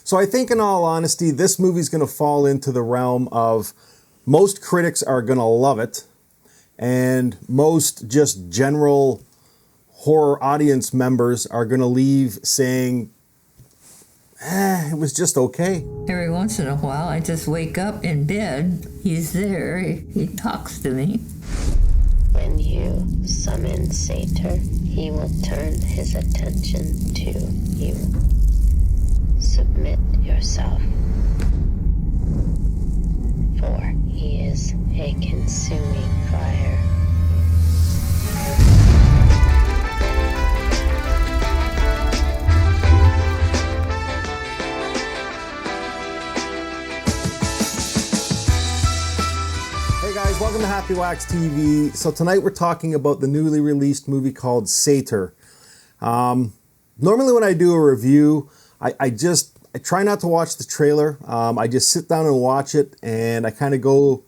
So I think in all honesty, this movie's going to fall into the realm of most critics are going to love it, and most just general horror audience members are going to leave saying, it was just okay. Every once in a while, I just wake up in bed. He's there. He talks to me. When you summon Sator, he will turn his attention to you. Submit yourself, for he is a consuming fire. Hey guys, welcome to Happywax TV. So tonight we're talking about the newly released movie called Sator. Normally when I do a review, I try not to watch the trailer. I just sit down and watch it, and I kind of go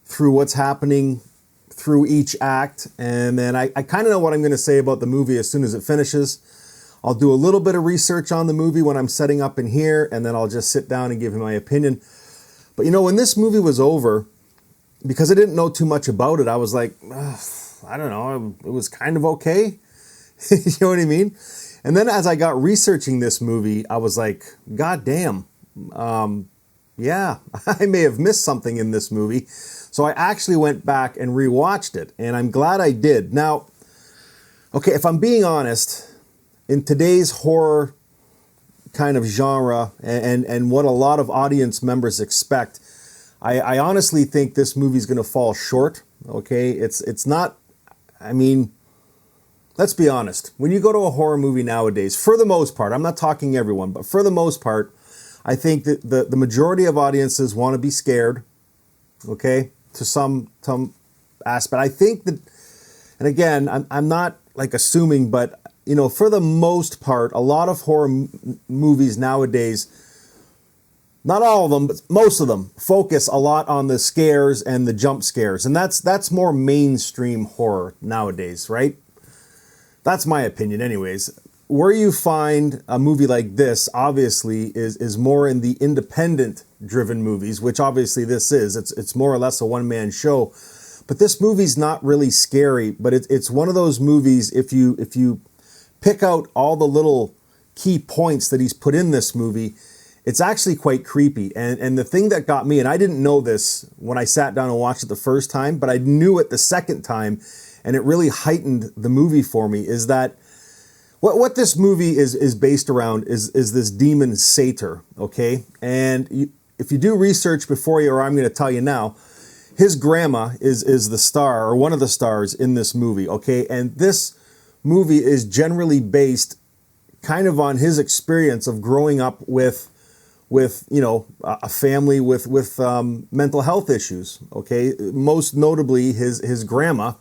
through what's happening through each act, and then I kind of know what I'm going to say about the movie as soon as it finishes. I'll do a little bit of research on the movie when I'm setting up in here, and then I'll just sit down and give him my opinion. But you know, when this movie was over, because I didn't know too much about it, I was like, I don't know, it was kind of okay. You know what I mean? And then as I got researching this movie, I was like, God damn, yeah, I may have missed something in this movie. So I actually went back and rewatched it, and I'm glad I did. Now, okay, if I'm being honest, in today's horror kind of genre and what a lot of audience members expect, I honestly think this movie's going to fall short, okay? It's not, I mean, let's be honest. When you go to a horror movie nowadays, for the most part, I'm not talking everyone, but for the most part, I think that the majority of audiences want to be scared, okay, to some aspect. I think that, and again, I'm not like assuming, but, you know, for the most part, a lot of horror movies nowadays, not all of them, but most of them focus a lot on the scares and the jump scares. And that's more mainstream horror nowadays, right? That's my opinion anyways. Where you find a movie like this, obviously, is more in the independent-driven movies, which obviously this is. It's more or less a one-man show. But this movie's not really scary, but it's one of those movies, if you pick out all the little key points that he's put in this movie, it's actually quite creepy. And the thing that got me, and I didn't know this when I sat down and watched it the first time, but I knew it the second time, and it really heightened the movie for me, is that what this movie is based around is this demon Sator, okay? And if you do research before you, or I'm going to tell you now, his grandma is the star, or one of the stars in this movie, okay? And this movie is generally based kind of on his experience of growing up with you know, a family with mental health issues, okay? Most notably his grandma,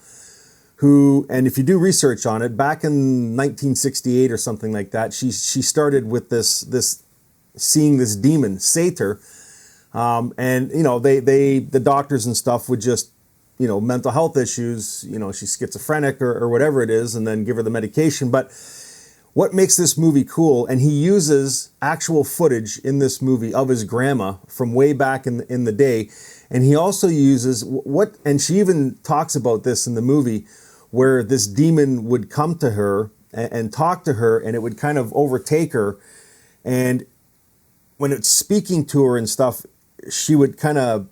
who, and if you do research on it, back in 1968 or something like that, she started with this seeing this demon Sator, and you know, the doctors and stuff would just, you know, mental health issues, you know, she's schizophrenic or whatever it is, and then give her the medication. But what makes this movie cool, and he uses actual footage in this movie of his grandma from way back in the day, and he also uses and she even talks about this in the movie, where this demon would come to her and talk to her, and it would kind of overtake her, and when it's speaking to her and stuff, she would kind of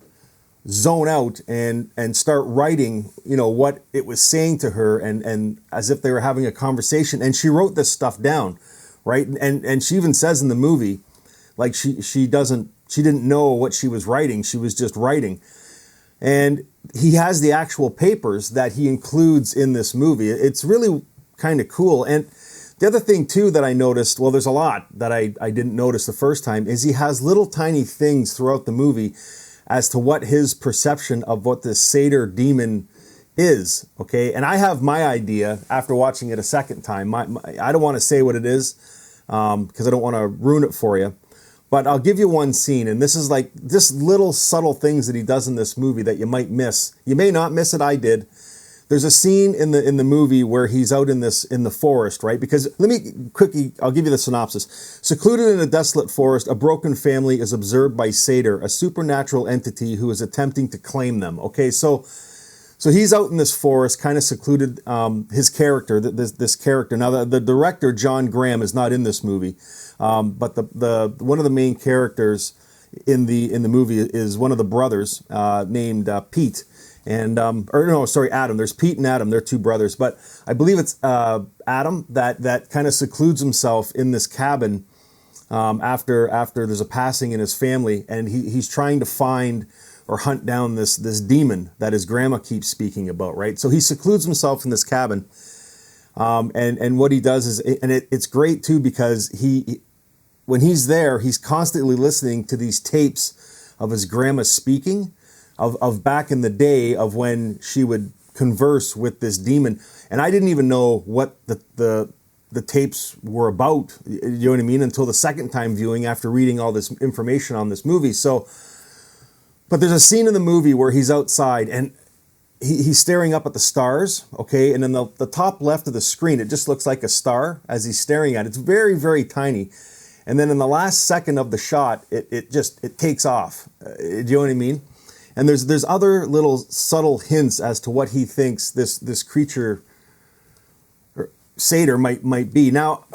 zone out and start writing, you know, what it was saying to her, and as if they were having a conversation. And she wrote this stuff down, right? And she even says in the movie, like she didn't know what she was writing. She was just writing. And he has the actual papers that he includes in this movie. It's really kind of cool. And the other thing too that I noticed, well, there's a lot that I didn't notice the first time, is he has little tiny things throughout the movie as to what his perception of what this Sator demon is, okay? And I have my idea after watching it a second time. I don't want to say what it is because I don't want to ruin it for you. But I'll give you one scene, and this is like just little subtle things that he does in this movie that you might miss. You may not miss it, I did. there's a scene in the movie where he's out in the forest, right? Because let me quickly, I'll give you the synopsis. Secluded in a desolate forest, a broken family is observed by Sator, a supernatural entity who is attempting to claim them. Okay, so he's out in this forest, kind of secluded. His character, this character. Now the director John Graham is not in this movie, but the one of the main characters in the movie is one of the brothers named Pete. And Adam. There's Pete and Adam. They're two brothers, but I believe it's Adam that kind of secludes himself in this cabin after there's a passing in his family, and he's trying to find or hunt down this demon that his grandma keeps speaking about. Right, so he secludes himself in this cabin, and what he does is, and it's great too, because when he's there, he's constantly listening to these tapes of his grandma speaking. Of back in the day of when she would converse with this demon. And I didn't even know what the tapes were about, you know what I mean, until the second time viewing after reading all this information on this movie. So, but there's a scene in the movie where he's outside and he's staring up at the stars, okay? And then the top left of the screen, it just looks like a star as he's staring at it. It's very, very tiny. And then in the last second of the shot, it takes off. Do you know what I mean? And there's other little subtle hints as to what he thinks this creature, or Sator, might be. Now,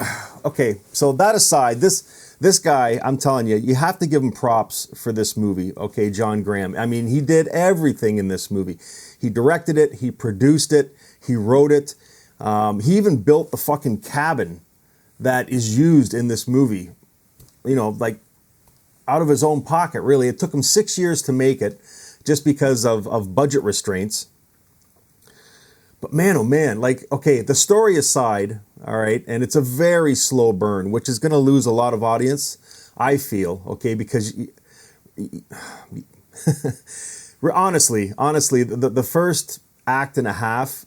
okay, so that aside, this guy, I'm telling you, you have to give him props for this movie, okay, John Graham. I mean, he did everything in this movie. He directed it, he produced it, he wrote it. He even built the fucking cabin that is used in this movie, you know, like out of his own pocket, really. It took him 6 years to make it, just because of budget restraints. But man, oh man, like, okay, the story aside, all right, and it's a very slow burn, which is going to lose a lot of audience, I feel, okay, because honestly, the first act and a half,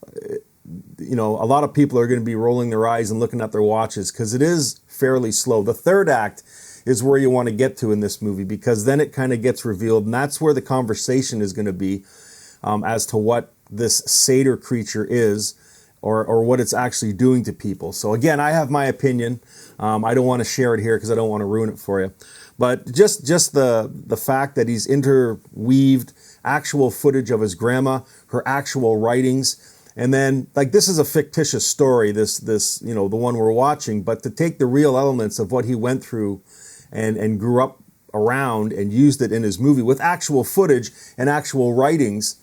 you know, a lot of people are going to be rolling their eyes and looking at their watches because it is fairly slow. The third act is where you want to get to in this movie, because then it kind of gets revealed, and that's where the conversation is going to be as to what this Sator creature is, or what it's actually doing to people. So again, I have my opinion. I don't want to share it here because I don't want to ruin it for you. But just the fact that he's interweaved actual footage of his grandma, her actual writings, and then, like, this is a fictitious story, this you know, the one we're watching, but to take the real elements of what he went through and grew up around and used it in his movie with actual footage and actual writings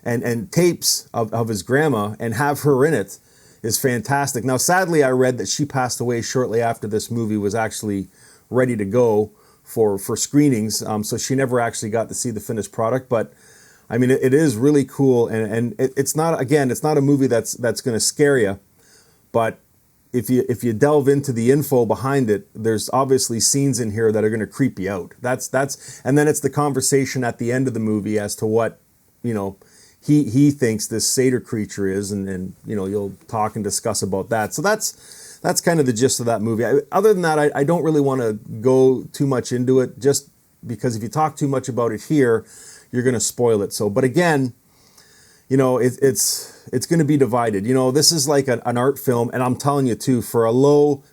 and tapes of his grandma, and have her in it, is fantastic. Now, sadly, I read that she passed away shortly after this movie was actually ready to go for screenings, so she never actually got to see the finished product. But I mean, it is really cool, and it's not, again, it's not a movie that's going to scare you, but if you delve into the info behind it, there's obviously scenes in here that are going to creep you out. And then it's the conversation at the end of the movie as to what, you know, he thinks this Sator creature is, and you know, you'll talk and discuss about that. So that's kind of the gist of that movie. Other than that, I don't really want to go too much into it, just because if you talk too much about it here, you're going to spoil it. So, but again, you know, it's going to be divided. You know, this is like an art film, and I'm telling you too, for a low,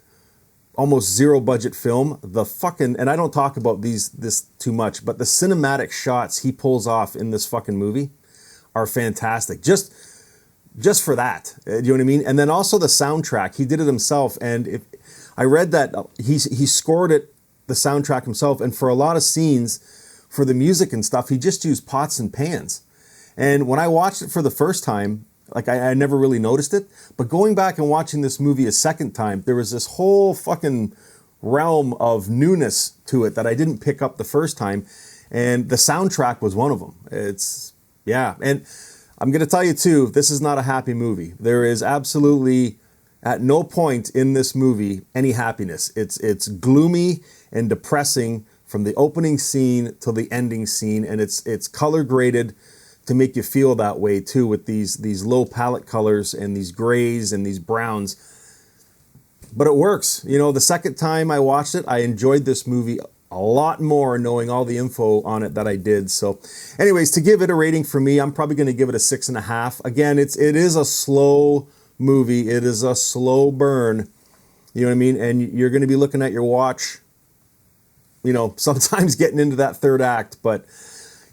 almost zero budget film, and I don't talk about this too much, but the cinematic shots he pulls off in this fucking movie are fantastic. Just for that, you know what I mean? And then also the soundtrack, he did it himself, and I read that he scored the soundtrack himself, and for a lot of scenes, for the music and stuff, he just used pots and pans. And when I watched it for the first time, like, I never really noticed it, but going back and watching this movie a second time, there was this whole fucking realm of newness to it that I didn't pick up the first time, and the soundtrack was one of them. Yeah, and I'm going to tell you too, this is not a happy movie. There is absolutely, at no point in this movie, any happiness. It's gloomy and depressing from the opening scene to the ending scene, and it's color graded to make you feel that way too, with these low palette colors and these grays and these browns. But it works. You know, the second time I watched it, I enjoyed this movie a lot more knowing all the info on it that I did. So anyways, to give it a rating for me, I'm probably going to give it a 6.5. Again, it is a slow movie. It is a slow burn. You know what I mean? And you're going to be looking at your watch, you know, sometimes getting into that third act. But,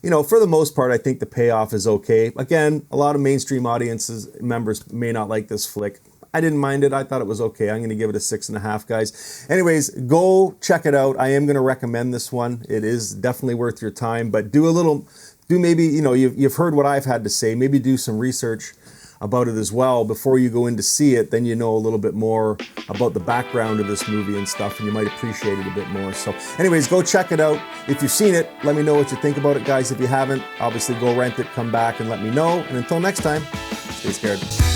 you know, for the most part, I think the payoff is okay. Again, a lot of mainstream audiences members may not like this flick. I didn't mind it. I thought it was okay. I'm going to give it a 6.5, guys. Anyways, go check it out. I am going to recommend this one. It is definitely worth your time, but do maybe, you know, you've heard what I've had to say. Maybe do some research about it as well before you go in to see it. Then you know a little bit more about the background of this movie and stuff, and you might appreciate it a bit more. So anyways, go check it out. If you've seen it, let me know what you think about it, guys. If you haven't, obviously go rent it, come back and let me know. And until next time, stay scared.